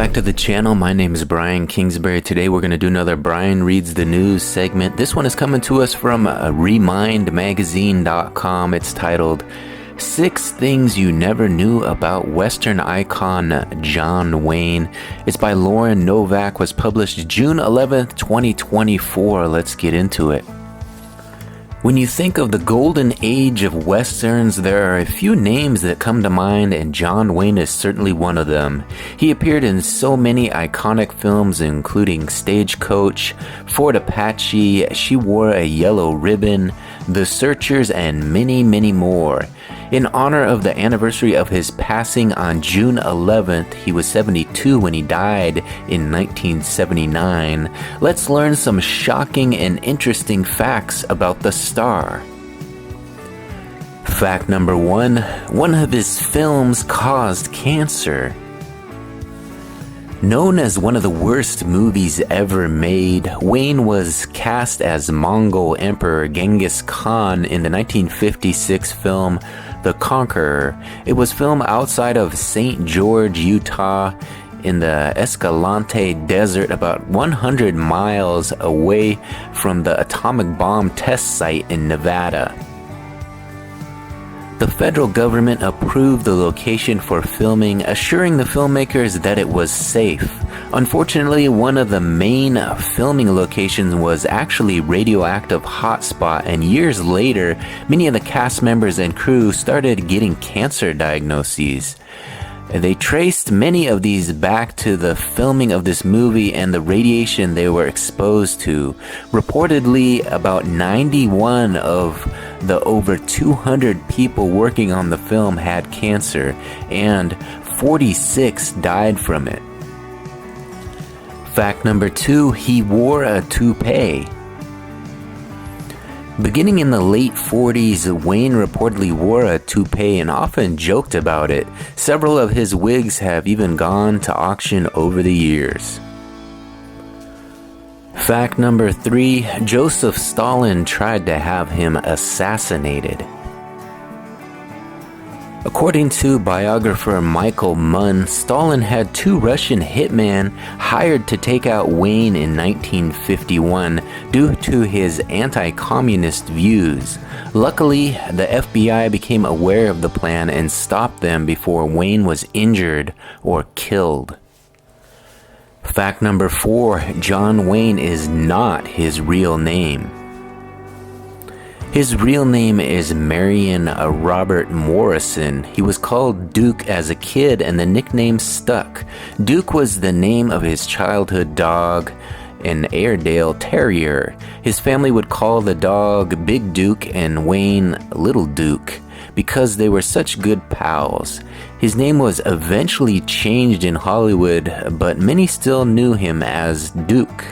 back to the channel. My name is Brian Kingsbury. Today we're going to do another Brian Reads the News segment. This one is coming to us from RemindMagazine.com. It's titled 6 Things You Never Knew About Western Icon John Wayne. It's by Lauren Novak, was published June 11th, 2024. Let's get into it. When you think of the golden age of westerns, there are a few names that come to mind, and John Wayne is certainly one of them. He appeared in so many iconic films, including Stagecoach, Fort Apache, She Wore a Yellow Ribbon, The Searchers, and many, many more. In honor of the anniversary of his passing on June 11th, he was 72 when he died in 1979, let's learn some shocking and interesting facts about the star. Fact number 1, one of his films caused cancer. Known as one of the worst movies ever made, Wayne was cast as Mongol Emperor Genghis Khan in the 1956 film The Conqueror. It was filmed outside of St. George, Utah, in the Escalante Desert, about 100 miles away from the atomic bomb test site in Nevada. The federal government approved the location for filming, assuring the filmmakers that it was safe. Unfortunately, one of the main filming locations was actually radioactive hotspot, and years later, many of the cast members and crew started getting cancer diagnoses. They traced many of these back to the filming of this movie and the radiation they were exposed to. Reportedly, about 91 of the over 200 people working on the film had cancer, and 46 died from it. Fact number 2, he wore a toupee. Beginning in the late 40s, Wayne reportedly wore a toupee and often joked about it. Several of his wigs have even gone to auction over the years. Fact number 3, Joseph Stalin tried to have him assassinated. According to biographer Michael Munn, Stalin had 2 Russian hitmen hired to take out Wayne in 1951 due to his anti-communist views. Luckily, the FBI became aware of the plan and stopped them before Wayne was injured or killed. Fact number 4, John Wayne is not his real name. His real name is Marion Robert Morrison. He was called Duke as a kid, and the nickname stuck. Duke was the name of his childhood dog, an Airedale Terrier. His family would call the dog Big Duke and Wayne Little Duke because they were such good pals. His name was eventually changed in Hollywood, but many still knew him as Duke.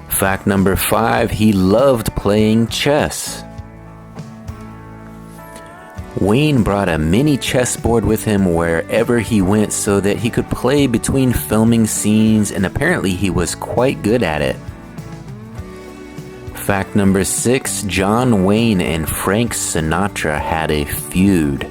Fact number 5, he loved playing chess. Wayne brought a mini chessboard with him wherever he went so that he could play between filming scenes, and apparently he was quite good at it. Fact number 6, John Wayne and Frank Sinatra had a feud.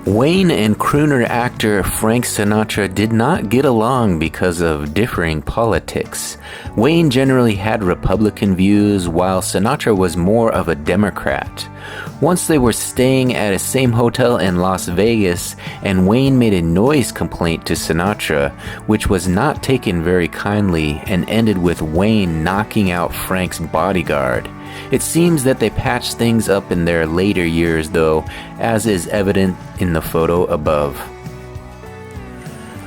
Wayne and crooner actor Frank Sinatra did not get along because of differing politics. Wayne generally had Republican views, while Sinatra was more of a Democrat. Once they were staying at a same hotel in Las Vegas, and Wayne made a noise complaint to Sinatra, which was not taken very kindly and ended with Wayne knocking out Frank's bodyguard. It seems that they patched things up in their later years though, as is evident in the photo above.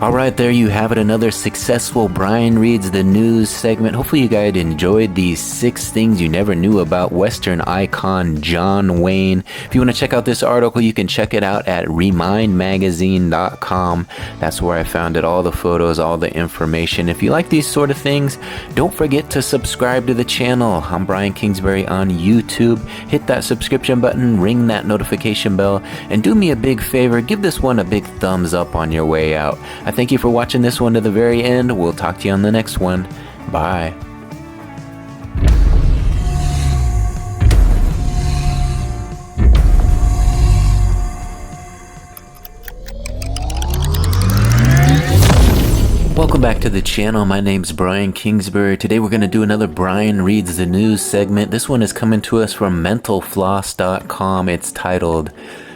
Alright, there you have it, another successful Brian Reads the News segment. Hopefully you guys enjoyed these 6 things you never knew about Western icon John Wayne. If you want to check out this article, you can check it out at RemindMagazine.com. That's where I found it, all the photos, all the information. If you like these sort of things, don't forget to subscribe to the channel. I'm Brian Kingsbury on YouTube. Hit that subscription button, ring that notification bell, and do me a big favor, give this one a big thumbs up on your way out. I thank you for watching this one to the very end. We'll talk to you on the next one. Bye. Welcome back to the channel. My name's Brian Kingsbury. Today we're going to do another Brian Reads the News segment. This one is coming to us from mentalfloss.com. It's titled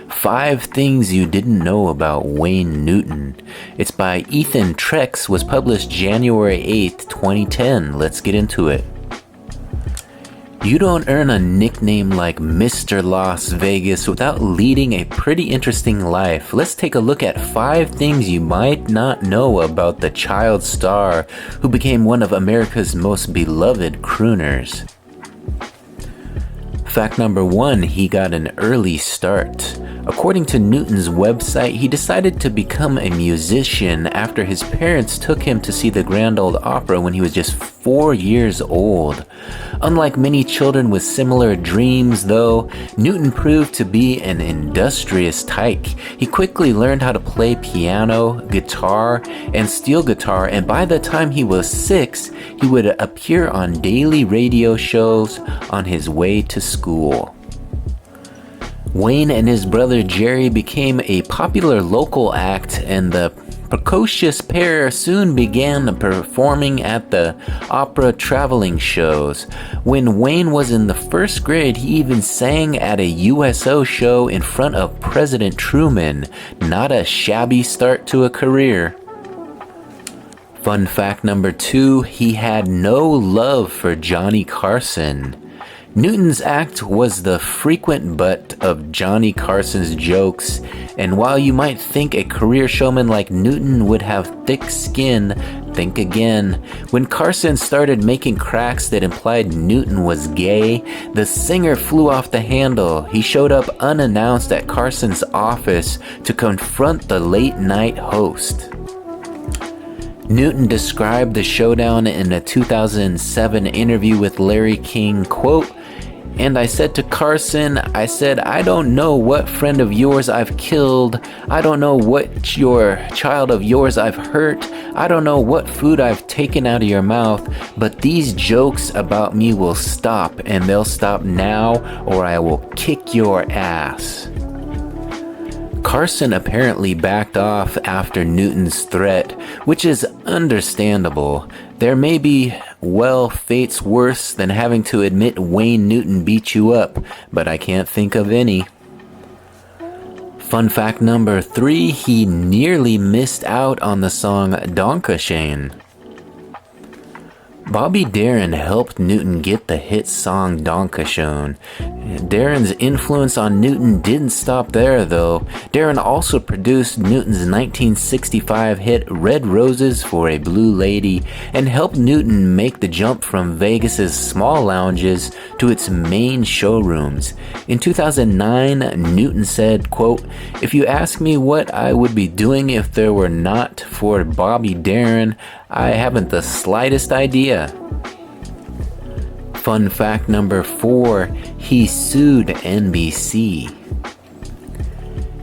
5 Things You Didn't Know About Wayne Newton. It's by Ethan Trex, was published January 8th, 2010. Let's get into it. You don't earn a nickname like Mr. Las Vegas without leading a pretty interesting life. Let's take a look at 5 things you might not know about the child star who became one of America's most beloved crooners. Fact number 1, he got an early start. According to Newton's website, he decided to become a musician after his parents took him to see the Grand Ole Opry when he was just 4 years old. Unlike many children with similar dreams, though, Newton proved to be an industrious tyke. He quickly learned how to play piano, guitar, and steel guitar, and by the time he was 6, he would appear on daily radio shows on his way to school. Wayne and his brother Jerry became a popular local act, and the precocious pair soon began performing at the opera traveling shows. When Wayne was in the 1st grade, he even sang at a USO show in front of President Truman. Not a shabby start to a career. Fun fact number 2, he had no love for Johnny Carson. Newton's act was the frequent butt of Johnny Carson's jokes, and while you might think a career showman like Newton would have thick skin, think again. When Carson started making cracks that implied Newton was gay, the singer flew off the handle. He showed up unannounced at Carson's office to confront the late-night host. Newton described the showdown in a 2007 interview with Larry King, quote, "And I said to Carson, I said, I don't know what friend of yours I've killed. I don't know what your child of yours I've hurt. I don't know what food I've taken out of your mouth, but these jokes about me will stop, and they'll stop now, or I will kick your ass." Carson apparently backed off after Newton's threat, which is understandable. There may be, fates worse than having to admit Wayne Newton beat you up, but I can't think of any. Fun fact number 3, he nearly missed out on the song Dankeschön. Bobby Darin helped Newton get the hit song Dankeschön. Darin's influence on Newton didn't stop there, though. Darin also produced Newton's 1965 hit Red Roses for a Blue Lady and helped Newton make the jump from Vegas's small lounges to its main showrooms. In 2009, Newton said, quote, "If you ask me what I would be doing if there were not for Bobby Darin, I haven't the slightest idea." Fun fact number 4, he sued NBC.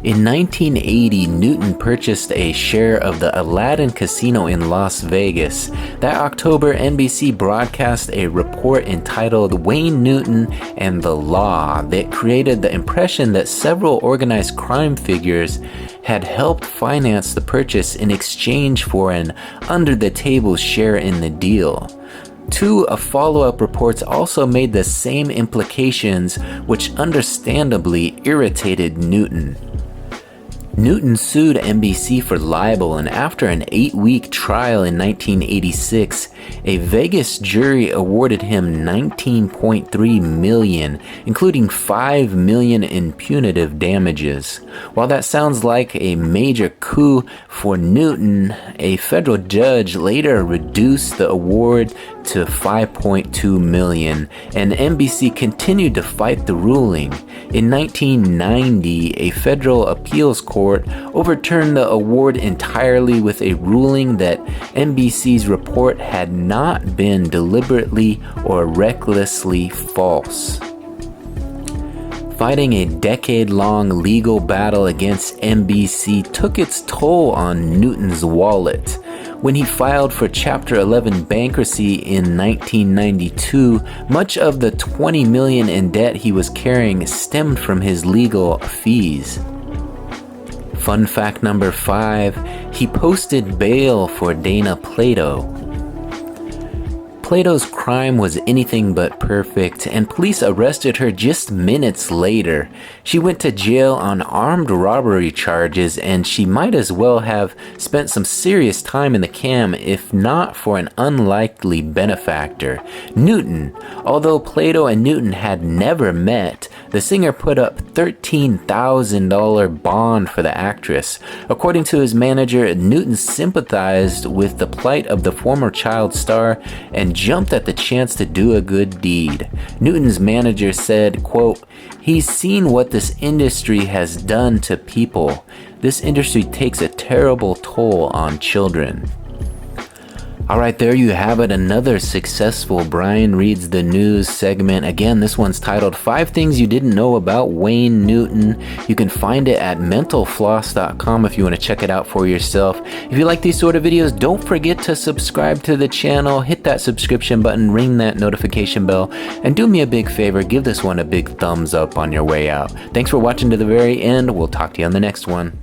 In 1980, Newton purchased a share of the Aladdin Casino in Las Vegas. That October, NBC broadcast a report entitled Wayne Newton and the Law that created the impression that several organized crime figures had helped finance the purchase in exchange for an under-the-table share in the deal. 2 follow-up reports also made the same implications, which understandably irritated Newton. Newton sued NBC for libel, and after an 8-week trial in 1986, a Vegas jury awarded him $19.3 million, including $5 million in punitive damages. While that sounds like a major coup for Newton, a federal judge later reduced the award to $5.2 million, and NBC continued to fight the ruling. In 1990, a federal appeals court overturned the award entirely with a ruling that NBC's report had not been deliberately or recklessly false. Fighting a decade-long legal battle against NBC took its toll on Newton's wallet. When he filed for Chapter 11 bankruptcy in 1992, much of the $20 million in debt he was carrying stemmed from his legal fees. Fun fact number 5, he posted bail for Dana Plato. Plato's crime was anything but perfect, and police arrested her just minutes later. She went to jail on armed robbery charges, and she might as well have spent some serious time in the cam if not for an unlikely benefactor, Newton. Although Plato and Newton had never met, the singer put up $13,000 bond for the actress. According to his manager, Newton sympathized with the plight of the former child star and jumped at the chance to do a good deed. Newton's manager said, quote, "He's seen what this industry has done to people. This industry takes a terrible toll on children." Alright, there you have it, another successful Brian Reads the News segment. Again, this one's titled 5 Things You Didn't Know About Wayne Newton. You can find it at mentalfloss.com if you want to check it out for yourself. If you like these sort of videos, don't forget to subscribe to the channel, hit that subscription button, ring that notification bell, and do me a big favor, give this one a big thumbs up on your way out. Thanks for watching to the very end. We'll talk to you on the next one.